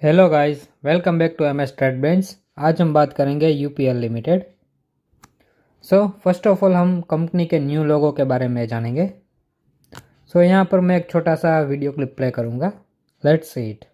Hello guys, welcome back to MS trade bench. आज हम बात करेंगे UPL limited. First of all हम कंपनी के न्यू लोगो के बारे में जानेंगे। यहाँ पर मैं एक छोटा सा वीडियो क्लिप प्ले करूँगा। Let's see it.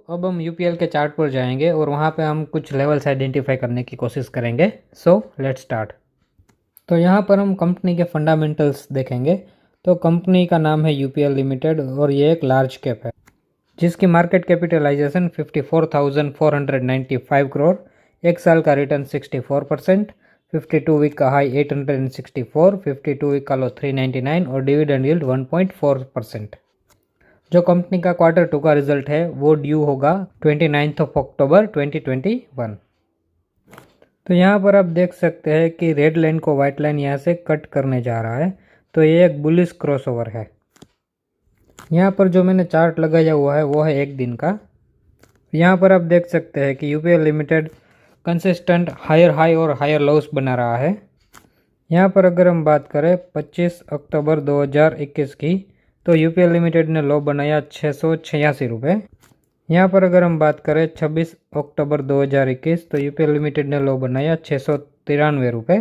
अब हम यूपीएल के चार्ट पर जाएंगे और वहाँ पे हम कुछ लेवल्स आइडेंटिफाई करने की कोशिश करेंगे। Let's start. तो यहाँ पर हम कंपनी के फंडामेंटल्स देखेंगे। तो कंपनी का नाम है यूपीएल लिमिटेड और ये एक लार्ज कैप है जिसकी मार्केट कैपिटलाइजेशन 54,495 करोड़, एक साल का रिटर्न 64%, 52 वीक का हाई 864, 52 वीक का लो 399 और डिविडेंड यील्ड 1.4%। जो कंपनी का Q2 का रिजल्ट है वो ड्यू होगा 29 अक्टूबर 2021। तो यहाँ पर आप देख सकते हैं कि रेड लाइन को व्हाइट लाइन यहाँ से कट करने जा रहा है। तो ये एक बुलिश क्रॉसओवर है। यहाँ पर जो मैंने चार्ट लगाया हुआ है वो है एक दिन का। यहाँ पर आप देख सकते हैं कि UPL limited consistent higher high और हायर लोस बना रहा है। यहाँ पर अगर हम बात करें 25 अक्टूबर 2021 की, तो यूपीएल लिमिटेड ने लो बनाया 686 रुपये। यहाँ पर अगर हम बात करें 26 अक्टूबर 2021, तो यूपीएल लिमिटेड ने लो बनाया 693 रुपये।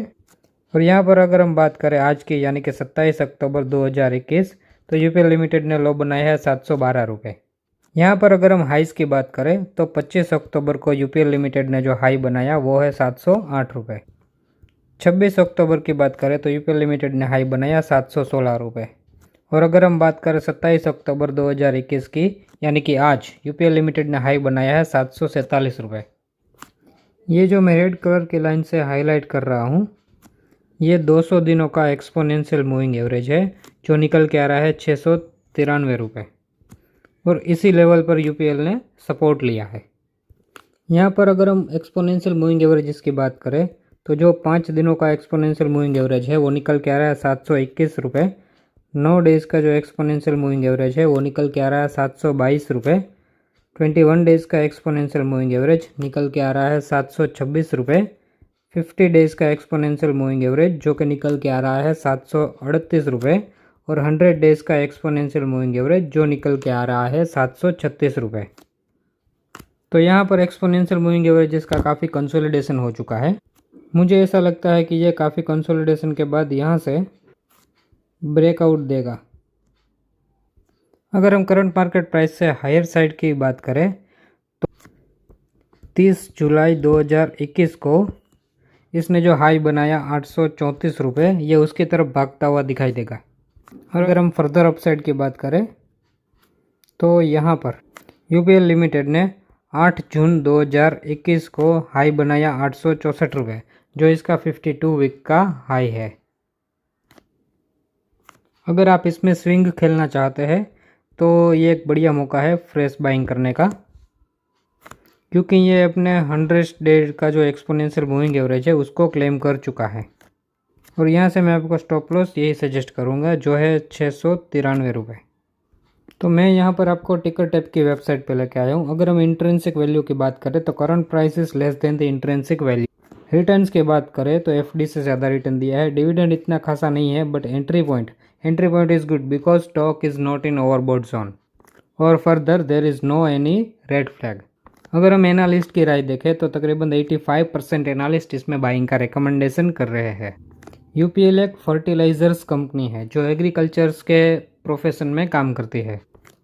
और यहाँ पर अगर हम बात करें आज की यानी कि 27 अक्टूबर 2021, तो यूपीएल लिमिटेड ने लो बनाया है 712 रुपये। यहाँ पर अगर हम हाइस की बात करें तो 25 अक्टूबर को यूपीएल लिमिटेड ने जो हाई बनाया वो है 708 रुपये। 26 अक्टूबर की बात करें तो यूपीएल लिमिटेड ने हाई बनाया 716 रुपये। और अगर हम बात करें 27 अक्टूबर 2021 की यानी कि आज, यूपीएल लिमिटेड ने हाई बनाया है 747 रुपये। ये जो मैं रेड कलर की लाइन से हाईलाइट कर रहा हूँ ये 200 दिनों का एक्सपोनेंशियल मूविंग एवरेज है जो निकल के आ रहा है 693 रुपये। और इसी लेवल पर यूपीएल ने सपोर्ट लिया है। यहाँ पर अगर हम एक्सपोनेंशियल मूविंग एवरेज की बात करें तो जो 5 दिनों का एक्सपोनेंशियल मूविंग एवरेज है वो निकल के आ रहा है 721 रुपये। 9 डेज़ का जो एक्सपोनेंशियल मूविंग एवरेज है वो निकल के आ रहा है 722 रुपये। 21 डेज़ का एक्सपोनेंशियल मूविंग एवरेज निकल के आ रहा है 726 रुपये। 50 डेज़ का एक्सपोनेंशियल मूविंग एवरेज जो कि निकल के आ रहा है 738 रुपये। और 100 डेज़ का एक्सपोनेंशियल मूविंग एवरेज जो निकल के आ रहा है 736 रुपये। तो यहाँ पर एक्सपोनेंशियल मूविंग एवरेजेस का काफ़ी कंसोलिडेशन हो चुका है। मुझे ऐसा लगता है कि ये काफ़ी कंसोलिडेशन के बाद यहाँ से ब्रेकआउट देगा। अगर हम करंट मार्केट प्राइस से हायर साइड की बात करें तो 30 जुलाई 2021 को इसने जो हाई बनाया 834 रुपये, ये उसकी तरफ भागता हुआ दिखाई देगा। और अगर हम फर्दर अपसाइड की बात करें तो यहाँ पर यूपीएल लिमिटेड ने 8 जून 2021 को हाई बनाया 864 रुपये जो इसका 52 वीक का हाई है। अगर आप इसमें स्विंग खेलना चाहते हैं तो ये एक बढ़िया मौका है फ्रेश बाइंग करने का, क्योंकि ये अपने 100 डे का जो एक्सपोनेंशियल मूविंग एवरेज है उसको क्लेम कर चुका है। और यहाँ से मैं आपको स्टॉप लॉस यही सजेस्ट करूँगा जो है 693 रुपये। तो मैं यहाँ पर आपको टिकर टैप की वेबसाइट पे लेके आया हूँ। अगर हम इंट्रिंसिक वैल्यू की बात करें तो current price is less than the intrinsic value. Returns की बात करें तो एफडी से ज़्यादा रिटर्न दिया है। डिविडेंड इतना खासा नहीं है, but entry point is good because stock is not in overbought zone और further there is no any red flag. अगर हम एनालिस्ट की राय देखें तो तकरीबन 85% एनालिस्ट इसमें बाइंग का रिकमेंडेशन कर रहे हैं। यूपीएल एक फर्टिलाइजर्स कंपनी है जो एग्रीकल्चर्स के प्रोफेशन में काम करती है।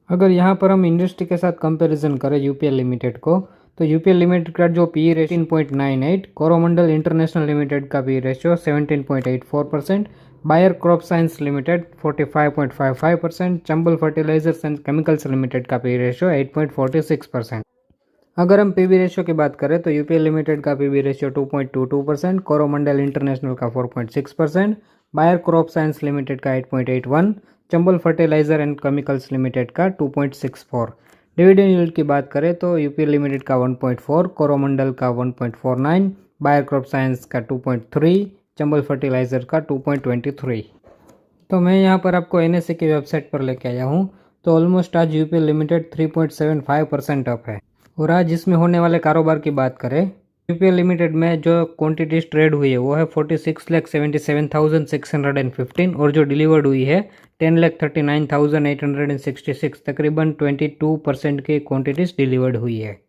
अगर यहाँ पर हम इंडस्ट्री के साथ कंपैरिजन करें यूपीएल लिमिटेड को, तो यूपीएल लिमिटेड का जो P ratio 18.98, Coromandel International Limited का P ratio 17.84%, Bayer Crop Science Limited 45.55%, Chambal Fertilisers and Chemicals Limited का पी रेशियो 8.46%। अगर हम पीबी रेशियो की बात करें तो यूपीएल लिमिटेड का पीबी रेशियो 2.22%, कोरोमंडल इंटरनेशनल का 4.6%, बायर क्रॉप साइंस लिमिटेड का 8.81, Chambal Fertiliser and Chemicals Limited का 2.64। डिविडेंड यील्ड की बात करें तो यूपीएल लिमिटेड का 1.4, कोरोमंडल का 1.49, बायर क्रॉप साइंस का 2.3, चंबल फर्टिलाइजर का 2.23। तो मैं यहाँ पर आपको एनएसए की वेबसाइट पर लेके आया हूँ। तो ऑलमोस्ट आज यूपीएल लिमिटेड 3.75% अप है। और आज इसमें होने वाले कारोबार की बात करें, यूपीएल लिमिटेड में जो क्वांटिटीज ट्रेड हुई है वो है 46,77,615 और जो डिलीवर्ड हुई है 10,39,866, तकरीबन 22% की क्वांटिटीज डिलीवर्ड हुई है।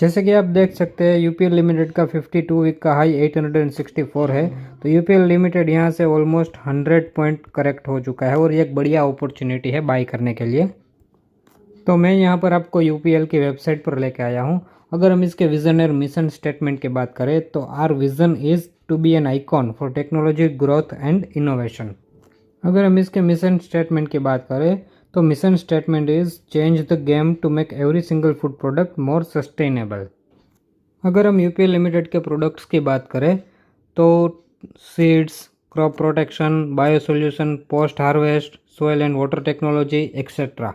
जैसे कि आप देख सकते हैं यूपीएल लिमिटेड का 52 वीक का हाई 864 है। तो यूपीएल लिमिटेड यहाँ से ऑलमोस्ट 100 पॉइंट करेक्ट हो चुका है और ये एक बढ़िया अपॉर्चुनिटी है बाई करने के लिए। तो मैं यहाँ पर आपको यूपीएल की वेबसाइट पर लेके आया हूँ। अगर हम इसके विजन और मिशन स्टेटमेंट की बात करें तो our vision is to be an icon for technology growth and innovation. अगर हम इसके मिशन स्टेटमेंट की बात करें तो mission statement is change the game to make every single food product more sustainable. अगर हम यूपीएल लिमिटेड के प्रोडक्ट्स की बात करें तो seeds, crop protection, bio solution, post harvest, soil and water technology etcetera.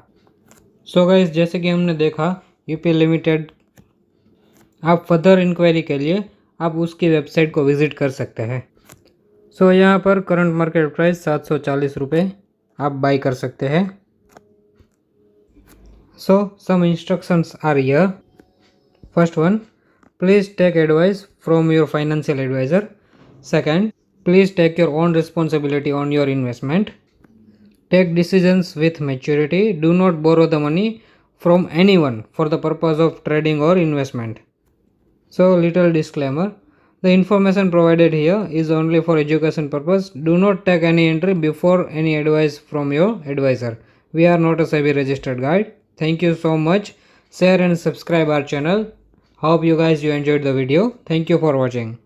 So guys, जैसे कि हमने देखा यूपीएल लिमिटेड, आप फर्दर इंक्वायरी के लिए आप उसकी वेबसाइट को विजिट कर सकते हैं। सो यहाँ पर करंट मार्केट प्राइस 740 रुपये आप बाई कर सकते हैं। So some instructions are here. First one, please take advice from your financial adviser. Second, please take your own responsibility on your investment. Take decisions with maturity. Do not borrow the money from anyone for the purpose of trading or investment. So, little disclaimer. The information provided here is only for education purpose. Do not take any entry before any advice from your advisor. We are not a SEBI registered guide. Thank you so much. Share and subscribe our channel. Hope you guys enjoyed the video. Thank you for watching.